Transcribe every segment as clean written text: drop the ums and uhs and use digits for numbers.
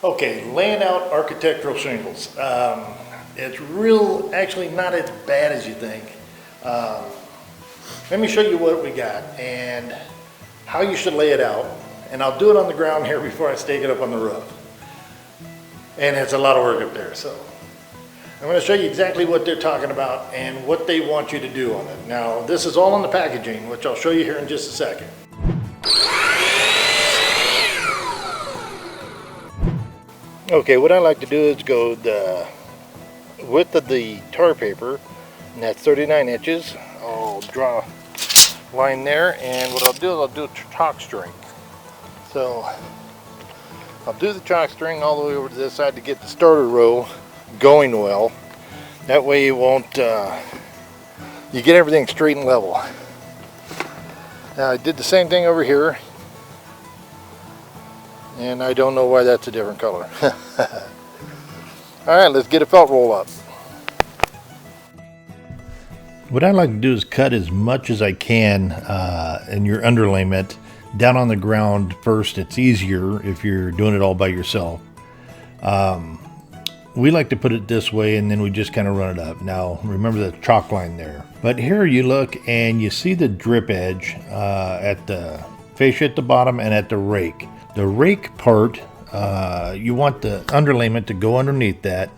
Okay, laying out architectural shingles. It's actually not as bad as you think. Let me show you what we got and how you should lay it out. And I'll do it on the ground here before I stake it up on the roof. And it's a lot of work up there, so. I'm going to show you exactly what they're talking about and what they want you to do on it. Now, this is all in the packaging, which I'll show you here in just a second. Okay, what I like to do is go the width of the tar paper, and that's 39 inches. I'll draw a line there, and what I'll do is I'll do a chalk string. So I'll do the chalk string all the way over to this side to get the starter row going well. That way you won't, you get everything straight and level. Now I did the same thing over here. And I don't know why that's a different color. Alright, let's get a felt roll up. What I like to do is cut as much as I can in your underlayment down on the ground first. It's easier if you're doing it all by yourself. We like to put it this way, and then we just kind of run it up. Now remember the chalk line there. But here you look and you see the drip edge at the fascia at the bottom and at the rake. The rake part, you want the underlayment to go underneath that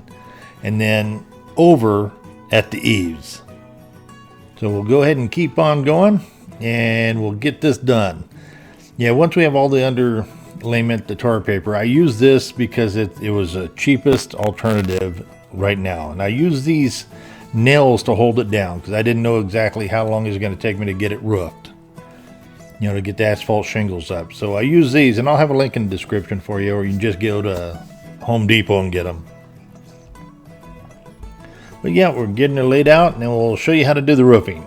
and then over at the eaves. So we'll go ahead and keep on going and we'll get this done. Yeah, once we have all the underlayment, the tar paper, I use this because it was the cheapest alternative right now. And I use these nails to hold it down because I didn't know exactly how long it was going to take me to get it roofed. You know, to get the asphalt shingles up. So I use these, and I'll have a link in the description for you, or you can just go to Home Depot and get them. But yeah, we're getting it laid out, and then we'll show you how to do the roofing.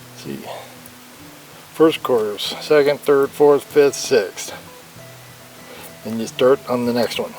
Let's see, first quarters, second, third, fourth, fifth, sixth. And you start on the next one.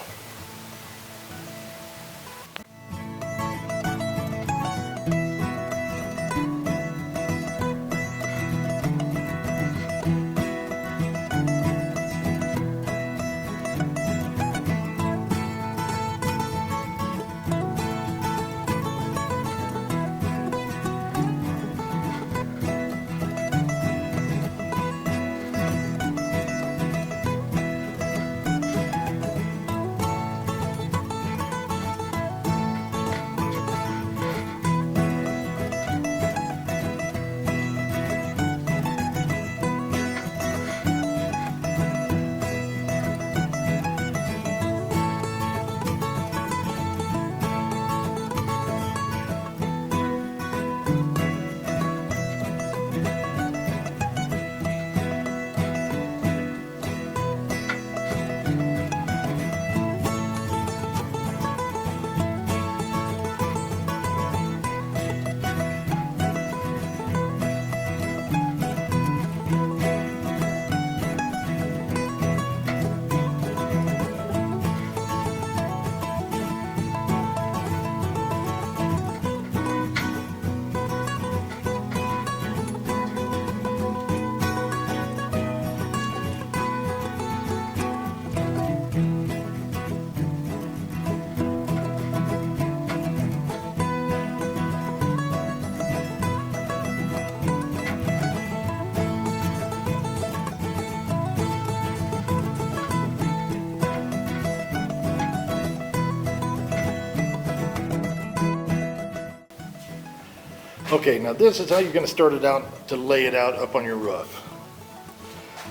Okay, now this is how you're going to start it out to lay it out up on your roof.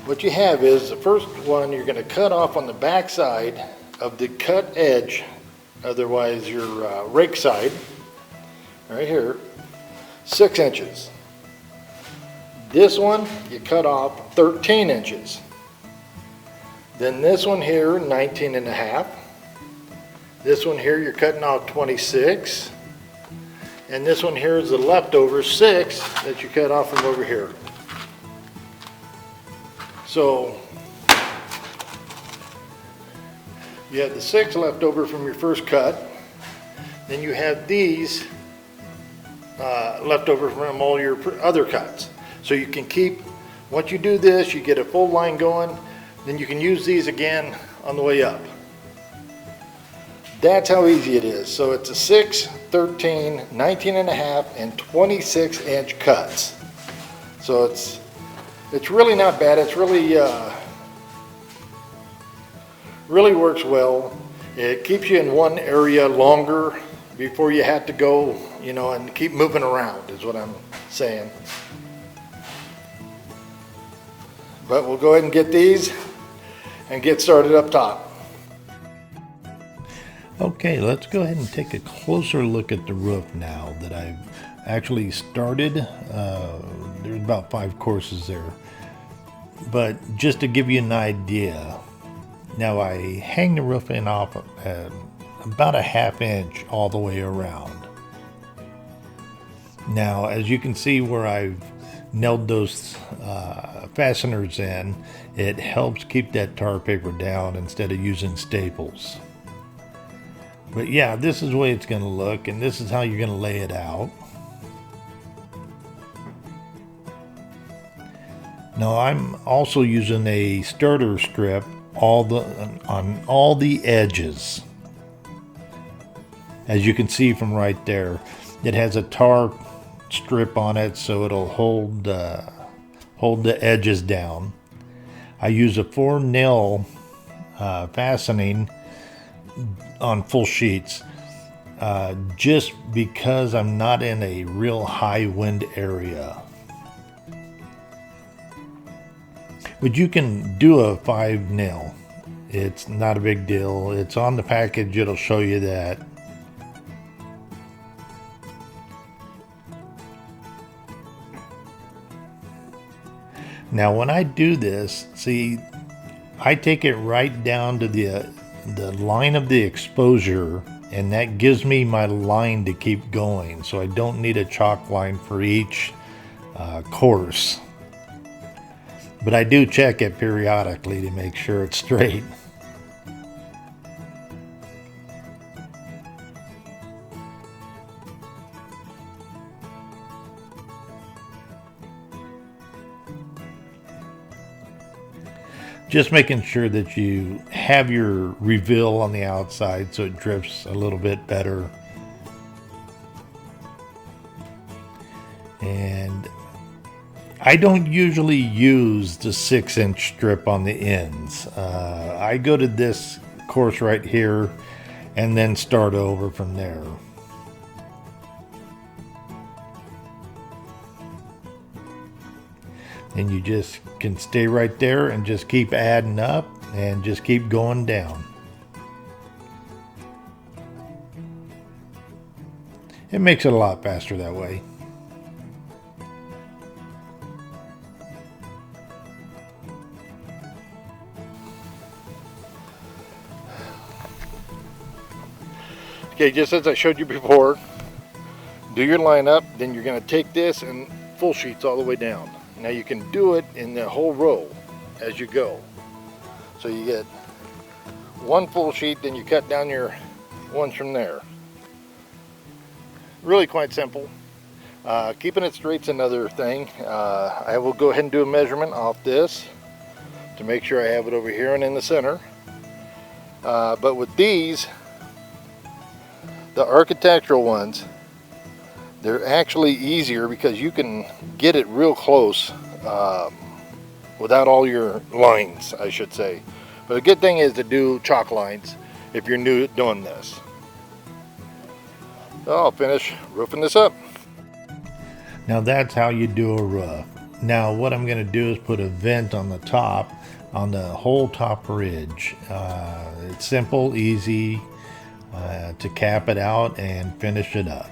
What you have is the first one you're going to cut off on the back side of the cut edge, otherwise your rake side, right here, 6 inches. This one you cut off 13 inches. Then this one here, 19 and a half. This one here you're cutting off 26. And this one here is the leftover 6 that you cut off from over here. So you have the 6 left over from your first cut. Then you have these left over from all your other cuts. So you can keep Once you do this, you get a full line going, then you can use these again on the way up. That's how easy it is. So it's a 6, 13, 19 and a half, and 26 inch cuts. So it's really not bad. It's really really works well. It keeps you in one area longer before you have to go, you know, and keep moving around is what I'm saying. But we'll go ahead and get these and get started up top. Okay, let's go ahead and take a closer look at the roof now that I've actually started. There's about 5 courses there. But just to give you an idea, now I hang the roof in off about a 1/2 inch all the way around. Now, as you can see where I've nailed those fasteners in, it helps keep that tar paper down instead of using staples. But yeah, this is the way it's going to look, and this is how you're going to lay it out. Now I'm also using a starter strip on all the edges. As you can see from right there, it has a tar strip on it so it'll hold the edges down. I use a 4-nail fastening on full sheets just because I'm not in a real high wind area. But you can do a 5-nail. It's not a big deal. It's on the package. It'll show you that. Now when I do this, see, I take it right down to the line of the exposure, and that gives me my line to keep going. So I don't need a chalk line for each course. But I do check it periodically to make sure it's straight. Just making sure that you have your reveal on the outside so it drifts a little bit better. And I don't usually use the 6-inch strip on the ends. I go to this course right here and then start over from there. And you just can stay right there and just keep adding up and just keep going down. It makes it a lot faster that way. Okay, just as I showed you before, do your line up, then you're going to take this and full sheets all the way down. Now you can do it in the whole row as you go. So you get one full sheet, then you cut down your ones from there. Really quite simple. Keeping it straight's another thing. I will go ahead and do a measurement off this to make sure I have it over here and in the center. But with these, the architectural ones, they're actually easier because you can get it real close without all your lines, I should say. But the good thing is to do chalk lines if you're new at doing this. So I'll finish roofing this up. Now that's how you do a roof. Now what I'm going to do is put a vent on the top, on the whole top ridge. It's simple, easy to cap it out and finish it up.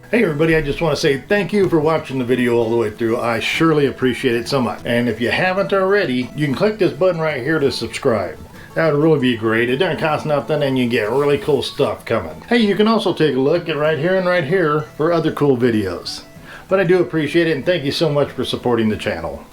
Hey everybody, I just want to say thank you for watching the video all the way through. I surely appreciate it so much. And if you haven't already, you can click this button right here to subscribe. That would really be great. It doesn't cost nothing and you get really cool stuff coming. Hey, you can also take a look at right here and right here for other cool videos. But I do appreciate it and thank you so much for supporting the channel.